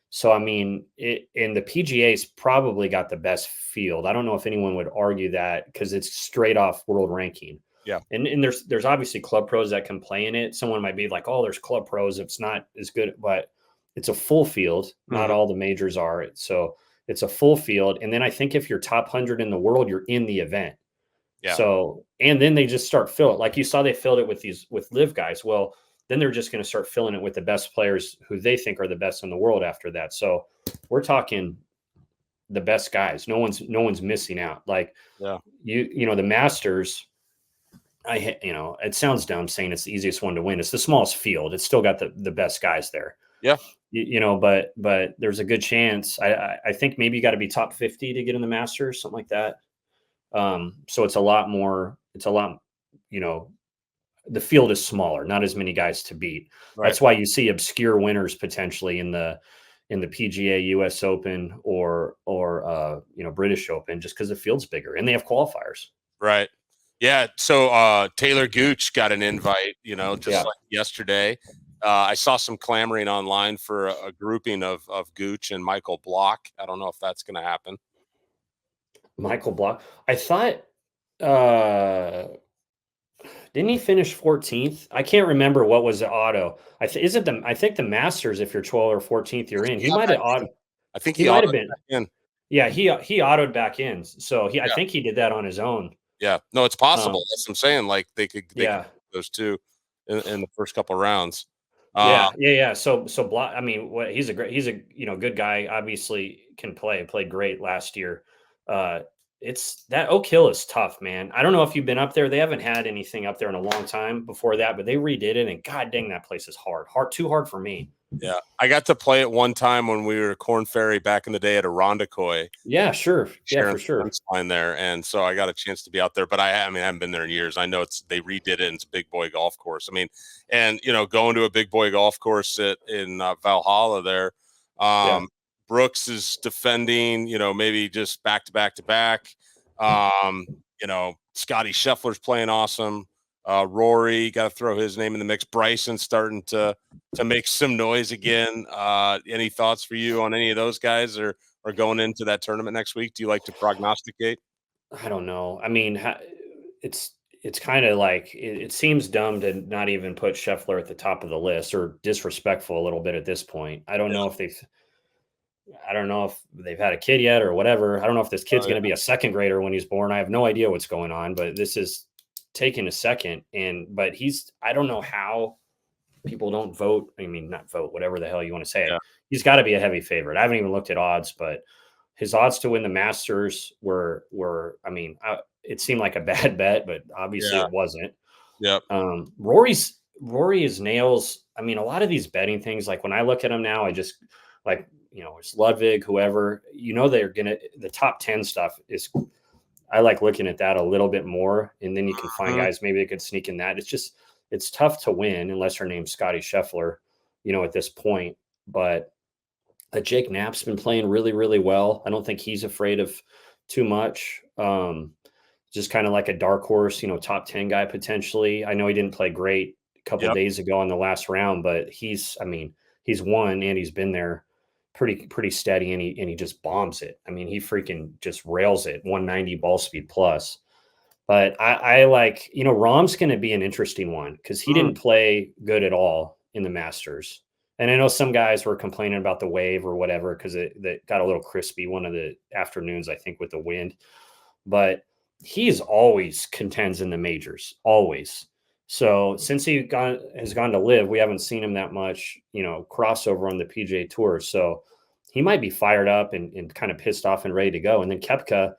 Speaker 2: So I mean, and the PGA's probably got the best field. I don't know if anyone would argue that because it's straight off world ranking.
Speaker 1: Yeah,
Speaker 2: and there's obviously club pros that can play in it. Someone might be like, oh, there's club pros. It's not as good, but it's a full field. Not all the majors are. So it's a full field. And then I think if you're top 100 in the world, you're in the event. Yeah. So, and then they just start filling, like you saw, they filled it with live guys. Well, then they're just going to start filling it with the best players who they think are the best in the world after that. So we're talking the best guys. No one's missing out. Like, the Masters, it sounds dumb saying it's the easiest one to win. It's the smallest field. It's still got the best guys there.
Speaker 1: Yeah.
Speaker 2: But there's a good chance. I think maybe you got to be top 50 to get in the Masters, something like that. So it's a lot, the field is smaller, not as many guys to beat. Right. That's why you see obscure winners potentially in the PGA, US Open or British Open, just because the field's bigger and they have qualifiers.
Speaker 1: Right. Yeah. So Taylor Gooch got an invite, like yesterday. I saw some clamoring online for a grouping of Gooch and Michael Block. I don't know if that's going to happen.
Speaker 2: Michael Block. I thought, didn't he finish 14th? I can't remember what was the auto. I think the Masters, if you're 12th or 14th, you're in. He might have auto.
Speaker 1: I think he might have been
Speaker 2: in. Yeah, he autoed back in. So I think he did that on his own.
Speaker 1: Yeah. No, it's possible.
Speaker 2: Um,
Speaker 1: That's what I'm saying. Like they could
Speaker 2: yeah,
Speaker 1: those two in the first couple rounds.
Speaker 2: yeah. I mean, he's a good guy. Obviously, can play. Played great last year. Uh, it's that Oak Hill is tough, man. I don't know if you've been up there. They haven't had anything up there in a long time before that, but they redid it, and god dang, that place is too hard for me.
Speaker 1: Yeah, I got to play it one time when we were at Corn Ferry back in the day at Irondequoit,
Speaker 2: Yeah, sure. Yeah,
Speaker 1: sharing
Speaker 2: for
Speaker 1: the
Speaker 2: sure.
Speaker 1: fence line there, and so I got a chance to be out there. But I mean, I haven't been there in years. I know they redid it, and it's a big boy golf course. I mean, and going to a big boy golf course in Valhalla there.
Speaker 2: Yeah.
Speaker 1: Brooks is defending, maybe just back to back to back. Scotty Scheffler's playing awesome. Rory, got to throw his name in the mix. Bryson starting to make some noise again. Any thoughts for you on any of those guys or going into that tournament next week? Do you like to prognosticate?
Speaker 2: I don't know. I mean, it's it's kind of like it seems dumb to not even put Scheffler at the top of the list, or disrespectful a little bit at this point. I don't know if they've had a kid yet or whatever. I don't know if this kid's
Speaker 1: Oh,
Speaker 2: going to be a second grader when he's born. I have no idea what's going on, but this is taking a second. But I don't know how people don't vote. I mean, not vote, whatever the hell you want to say it.
Speaker 1: yeah,
Speaker 2: He's got to be a heavy favorite. I haven't even looked at odds, but his odds to win the Masters I mean, it seemed like a bad bet, but obviously
Speaker 1: yeah,
Speaker 2: it wasn't.
Speaker 1: yep,
Speaker 2: Rory is nails. I mean, a lot of these betting things, like when I look at them now, I just like, it's Ludwig, whoever, the top 10 stuff is, I like looking at that a little bit more. And then you can find
Speaker 1: mhm,
Speaker 2: guys, maybe they could sneak in that. It's tough to win unless her name's Scotty Scheffler, at this point. But Jake Knapp's been playing really, really well. I don't think he's afraid of too much. Just kind of like a dark horse, top 10 guy potentially. I know he didn't play great a couple
Speaker 1: yep,
Speaker 2: days ago in the last round, but I mean, he's won and he's been there pretty steady, and he just bombs it. I mean, he freaking just rails it, 190 ball speed plus. But I like, Rahm's going to be an interesting one because he
Speaker 1: mm,
Speaker 2: didn't play good at all in the Masters. And I know some guys were complaining about the wave or whatever because it got a little crispy one of the afternoons, I think, with the wind. But he's always contends in the majors, always. So since has gone to live, we haven't seen him that much, crossover on the PGA Tour. So he might be fired up and kind of pissed off and ready to go. And then Kepka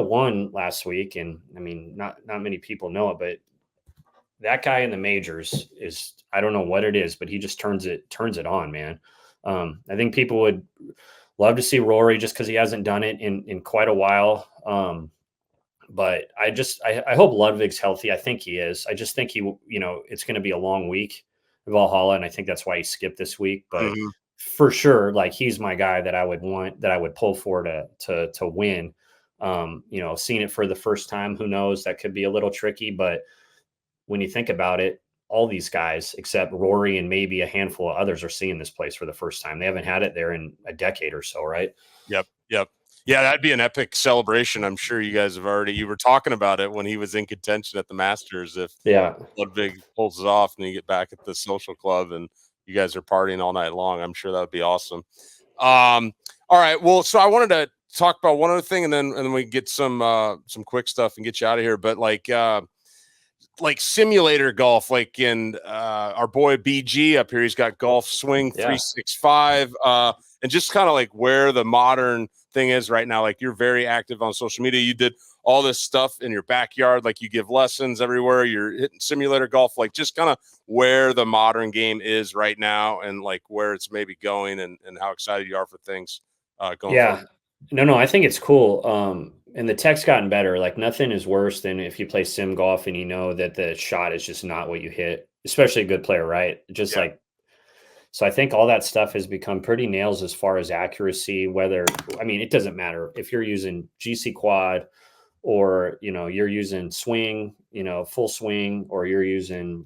Speaker 2: won last week, and I mean, not many people know it, but that guy in the majors is, I don't know what it is, but he just turns it on, man. I think people would love to see Rory just because he hasn't done it in quite a while. But I hope Ludwig's healthy. I think he is. I just think it's going to be a long week in Valhalla, and I think that's why he skipped this week. But
Speaker 1: mhm,
Speaker 2: for sure, like, he's my guy that I would pull for to win. Seeing it for the first time, who knows? That could be a little tricky, but when you think about it, all these guys except Rory and maybe a handful of others are seeing this place for the first time. They haven't had it there in a decade or so, right?
Speaker 1: yep, yep. Yeah, that'd be an epic celebration. I'm sure you were talking about it when he was in contention at the Masters. If
Speaker 2: Yeah.
Speaker 1: Ludwig pulls it off and you get back at the social club and you guys are partying all night long, I'm sure that would be awesome. All right. Well, so I wanted to talk about one other thing, and then we get some quick stuff and get you out of here. But like simulator golf, like in our boy BG up here, he's got Golf Swing
Speaker 2: Yeah.
Speaker 1: 365, and just kind of like where the modern thing is right now. Like, you're very active on social media. You did all this stuff in your backyard, like you give lessons everywhere. You're hitting simulator golf, like just kind of where the modern game is right now, and like where it's maybe going, and how excited you are for things going forward.
Speaker 2: Yeah. No, I think it's cool. And the tech's gotten better. Like, nothing is worse than if you play sim golf and you know that the shot is just not what you hit, especially a good player, right? Just
Speaker 1: Yeah.
Speaker 2: like, so I think all that stuff has become pretty nails as far as accuracy, I mean, it doesn't matter if you're using GC quad, or, you're using swing, full swing, or you're using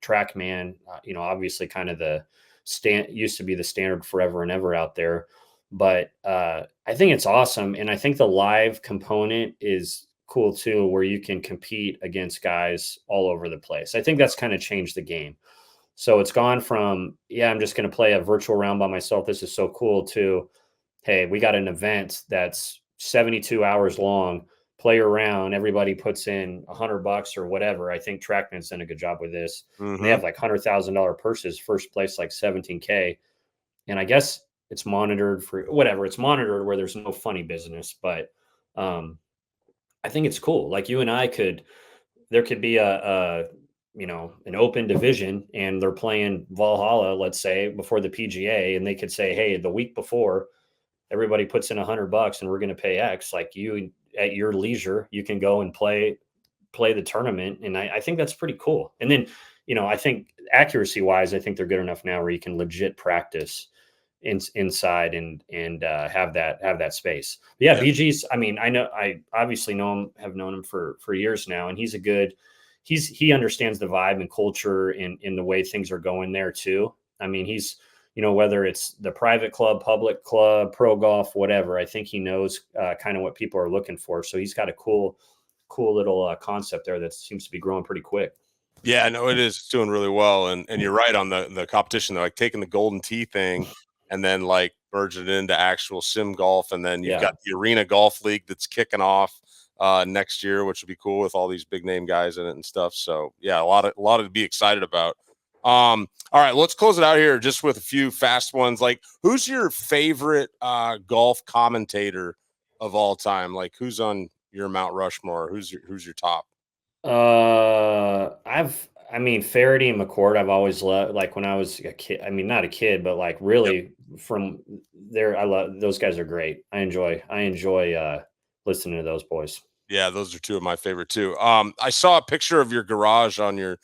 Speaker 2: TrackMan, obviously kind of the used to be the standard forever and ever out there. But I think it's awesome. And I think the live component is cool too, where you can compete against guys all over the place. I think that's kind of changed the game. So it's gone from, yeah, I'm just going to play a virtual round by myself, this is so cool, to, hey, we got an event that's 72 hours long. play around. Everybody puts in $100 or whatever. I think TrackMan's done a good job with this. And they have like $100,000 purses, first place like 17K. And I guess it's monitored for whatever. It's monitored where there's no funny business, but I think it's cool. Like you and I there could be an open division and they're playing Valhalla, let's say, before the PGA, and they could say, hey, the week before, everybody puts in $100 and we're going to pay X. Like you at your leisure, you can go and play the tournament. And I think that's pretty cool. And then, I think accuracy wise, I think they're good enough now where you can legit practice inside and have that space. But yeah, BG's, I obviously have known him for years now, and he understands the vibe and culture in the way things are going there too. I mean, he's, whether it's the private club, public club, pro golf, whatever, I think he knows kind of what people are looking for. So he's got a cool little concept there that seems to be growing pretty quick.
Speaker 1: Yeah, no, it is doing really well. And you're right on the competition. They're like taking the Golden Tee thing and then like merging it into actual sim golf. And then you've got the Arena Golf League that's kicking off next year, which would be cool with all these big name guys in it and stuff. So yeah, a lot to be excited about. All right, let's close it out here just with a few fast ones. Like, who's your favorite golf commentator of all time? Like, who's on your Mount Rushmore? Who's your top?
Speaker 2: Faraday and McCord, I've always loved, like when I was a kid, not a kid, but like really from there, I love, those guys are great. I enjoy listening to those boys.
Speaker 1: Yeah, those are two of my favorite too. I saw a picture of your garage on your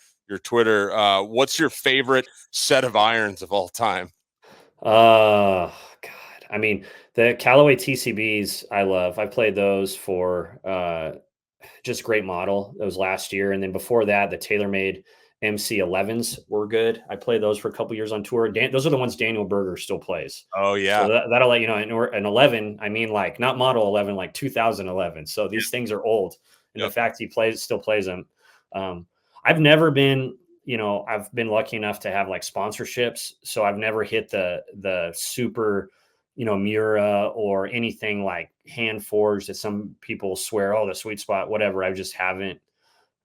Speaker 1: Twitter. What's your favorite set of irons of all time?
Speaker 2: God. The Callaway TCBs I love. I played those for just great model. That was last year. And then before that, the TaylorMade MC11s were good. I played those for a couple years on tour. Those are the ones Daniel Berger still plays.
Speaker 1: Oh yeah.
Speaker 2: So that'll let you know. An 11, like not model 11, like 2011. So these things are old. And the fact he still plays them. I've never been, I've been lucky enough to have like sponsorships. So I've never hit the super, Mura or anything like hand forged that some people swear, oh, the sweet spot, whatever. I just haven't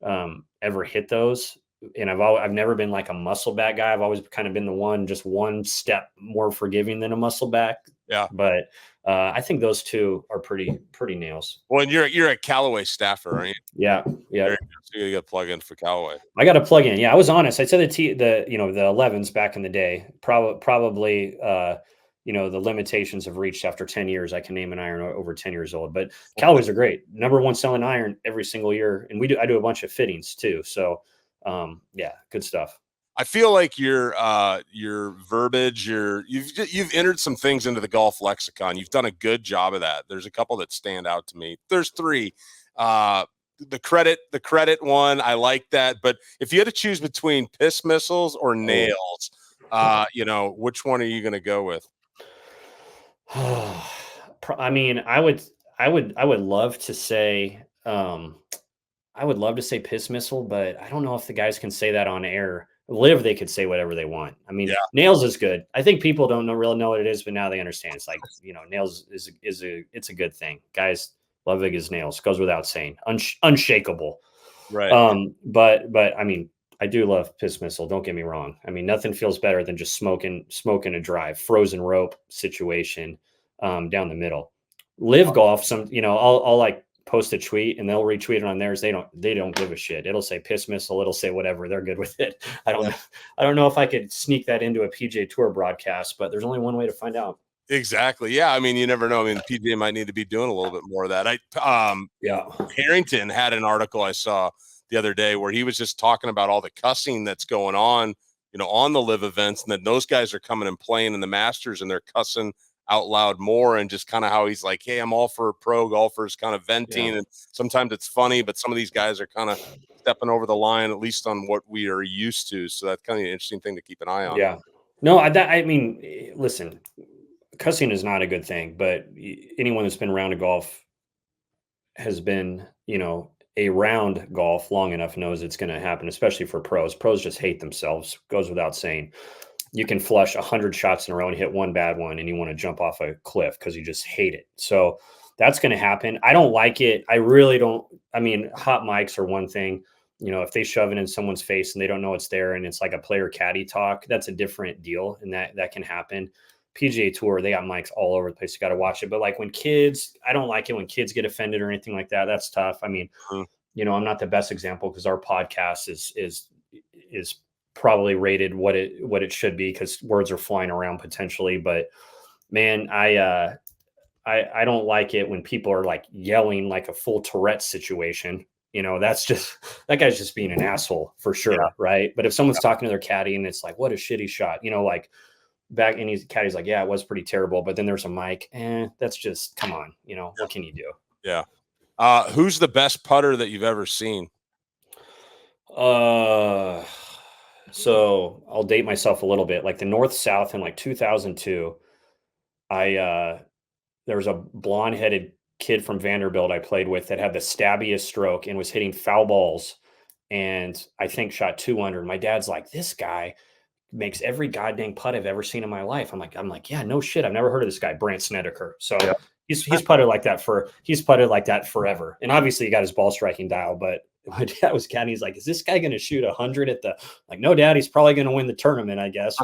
Speaker 2: ever hit those. And I've never been like a muscle back guy. I've always kind of been just one step more forgiving than a muscle back.
Speaker 1: Yeah.
Speaker 2: But I think those two are pretty nails.
Speaker 1: Well, and you're a Callaway staffer, aren't you?
Speaker 2: Yeah. Yeah.
Speaker 1: So you got to plug in for Callaway.
Speaker 2: I got to plug in. Yeah. I was honest. I'd say the 11s back in the day, probably, the limitations have reached after 10 years. I can name an iron over 10 years old, but Callaways are great. Number one selling iron every single year. And I do a bunch of fittings too. So good stuff.
Speaker 1: I feel like your verbiage, you've entered some things into the golf lexicon. You've done a good job of that. There's a couple that stand out to me. There's three. The credit one, I like that. But if you had to choose between piss missiles or nails, which one are you going to go with?
Speaker 2: I would love to say, piss missile, but I don't know if the guys can say that on air. Live, they could say whatever they want. Nails is good. I think people don't really know what it is, but now they understand. It's like, nails it's a good thing. Guys, Ludwig is nails, goes without saying. Unshakable.
Speaker 1: Right.
Speaker 2: But I do love piss missile. Don't get me wrong. Nothing feels better than just smoking a drive, frozen rope situation down the middle. Live golf, I'll like post a tweet and they'll retweet it on theirs. They don't give a shit. It'll say piss missile. It'll say whatever. They're good with it. I don't know if I could sneak that into a PGA Tour broadcast, but there's only one way to find out.
Speaker 1: Exactly. Yeah. You never know. PGA might need to be doing a little bit more of that. Harrington had an article I saw the other day where he was just talking about all the cussing that's going on, on the live events, and that those guys are coming and playing in the Masters and they're cussing out loud more, and just kind of how he's like, hey, I'm all for pro golfers kind of venting, and sometimes it's funny, but some of these guys are kind of stepping over the line, at least on what we are used to. So that's kind of an interesting thing to keep an eye on.
Speaker 2: Yeah. No, listen, cussing is not a good thing, but anyone that's been around a golf has been, around golf long enough knows it's going to happen, especially for pros. Pros just hate themselves, goes without saying. You can flush 100 shots in a row and hit one bad one, and you want to jump off a cliff because you just hate it. So That's going to happen. I don't like it. I really don't. I mean, hot mics are one thing. If they shove it in someone's face and they don't know it's there and it's like a player caddy talk, that's a different deal. And that can happen. PGA Tour, they got mics all over the place. You got to watch it. But like when kids, I don't like it when kids get offended or anything like that. That's tough. I mean, I'm not the best example because our podcast is probably rated what it should be because words are flying around potentially. But man, I don't like it when people are like yelling like a full Tourette situation. That's just, that guy's just being an asshole for sure.
Speaker 1: Yeah.
Speaker 2: Right. But if someone's talking to their caddy and it's like, what a shitty shot, like back and his caddy's like, yeah, it was pretty terrible. But then there's a mic. That's just, come on, what can you do?
Speaker 1: Yeah. Who's the best putter that you've ever seen?
Speaker 2: So I'll date myself a little bit. Like the North-South in like 2002, there was a blonde-headed kid from Vanderbilt I played with that had the stabbiest stroke and was hitting foul balls, and I think shot 200. My dad's like, this guy makes every goddamn putt I've ever seen in my life. I'm like, yeah, no shit. I've never heard of this guy, Brant Snedeker. So yeah. He's putted like that forever. And obviously he got his ball striking dial, but my dad was caddying. He's like, is this guy going to shoot 100 at the, like, no, dad, he's probably going to win the tournament, I guess,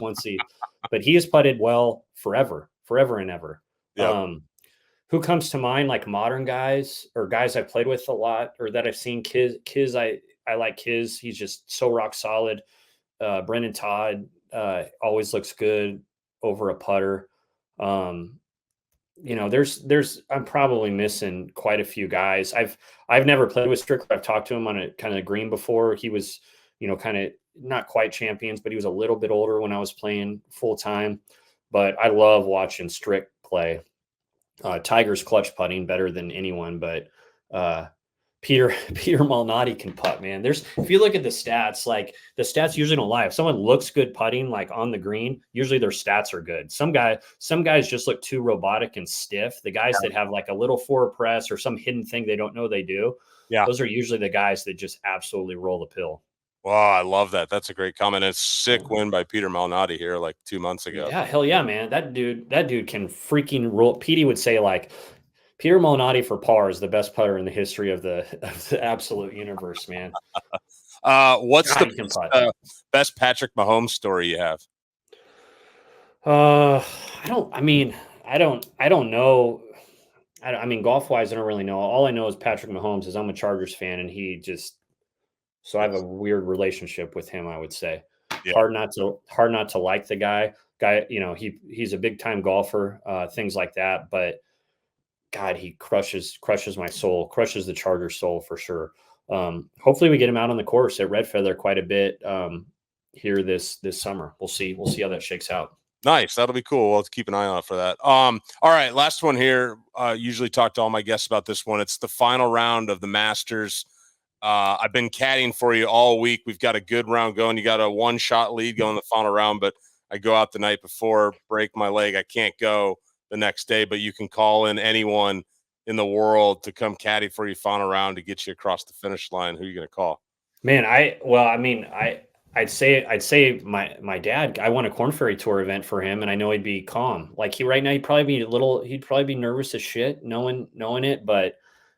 Speaker 2: but he has putted well forever and ever.
Speaker 1: Yep.
Speaker 2: Who comes to mind, like modern guys or guys I've played with a lot or that I've seen? Kiz, I like Kiz. He's just so rock solid. Brendan Todd always looks good over a putter. There's I'm probably missing quite a few guys. I've never played with Stricker. I've talked to him on a kind of green before. He was, kind of not quite champions, but he was a little bit older when I was playing full time. But I love watching Strick play. Tiger's clutch putting better than anyone, but Peter Malnati can putt, man. If you look at the stats, like the stats usually don't lie. If someone looks good putting, like on the green, usually their stats are good. Some guys just look too robotic and stiff. The guys that have like a little forward press or some hidden thing they don't know they do. Yeah. Those are usually the guys that just absolutely roll the pill.
Speaker 1: Wow, I love that. That's a great comment. It's sick win by Peter Malnati here like 2 months ago.
Speaker 2: Yeah, hell yeah, man. That dude can freaking roll. Petey would say like, Peter Malnati for par is the best putter in the history of the absolute universe, man.
Speaker 1: What's the best Patrick Mahomes story you have?
Speaker 2: I don't know. I mean, golf wise, I don't really know. All I know is Patrick Mahomes is I'm a Chargers fan, and so I have a weird relationship with him, I would say. Yeah. Hard not to like the guy. He's a big time golfer, things like that, but God, he crushes my soul, crushes the Chargers soul for sure. Hopefully we get him out on the course at Red Feather quite a bit here this summer. We'll see how that shakes out.
Speaker 1: Nice. That'll be cool. We'll have to keep an eye out for that. All right. Last one here. Usually talk to all my guests about this one. It's the final round of the Masters. I've been caddying for you all week. We've got a good round going. You got a 1-shot lead going in the final round, but I go out the night before, break my leg. I can't go the next day, but you can call in anyone in the world to come caddy for you final round to get you across the finish line. Who are you going to call?
Speaker 2: Man, I'd say my dad. I won a Corn Ferry Tour event for him, and I know he'd be calm. Like right now, he'd probably be nervous as shit, knowing it, but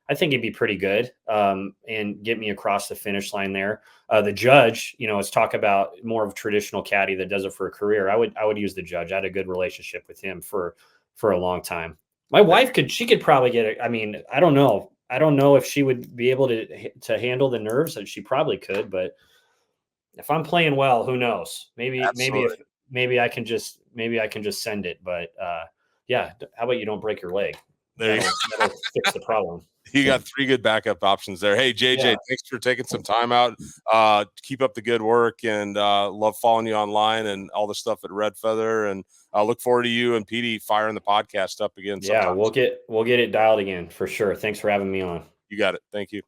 Speaker 2: I think he'd be pretty good and get me across the finish line there. The judge, let's talk about more of a traditional caddy that does it for a career. I would use the judge. I had a good relationship with him for a long time. My wife could probably get it. I mean, I don't know if she would be able to handle the nerves, and she probably could, but if I'm playing well, who knows? Maybe I can just send it. But yeah, how about you don't break your leg? That'll fix the problem.
Speaker 1: You got 3 good backup options there. Hey, JJ, Thanks for taking some time out. Keep up the good work, and love following you online and all the stuff at Red Feather. And I look forward to you and Petey firing the podcast up again.
Speaker 2: Yeah, we'll get it dialed again for sure. Thanks for having me on.
Speaker 1: You got it. Thank you.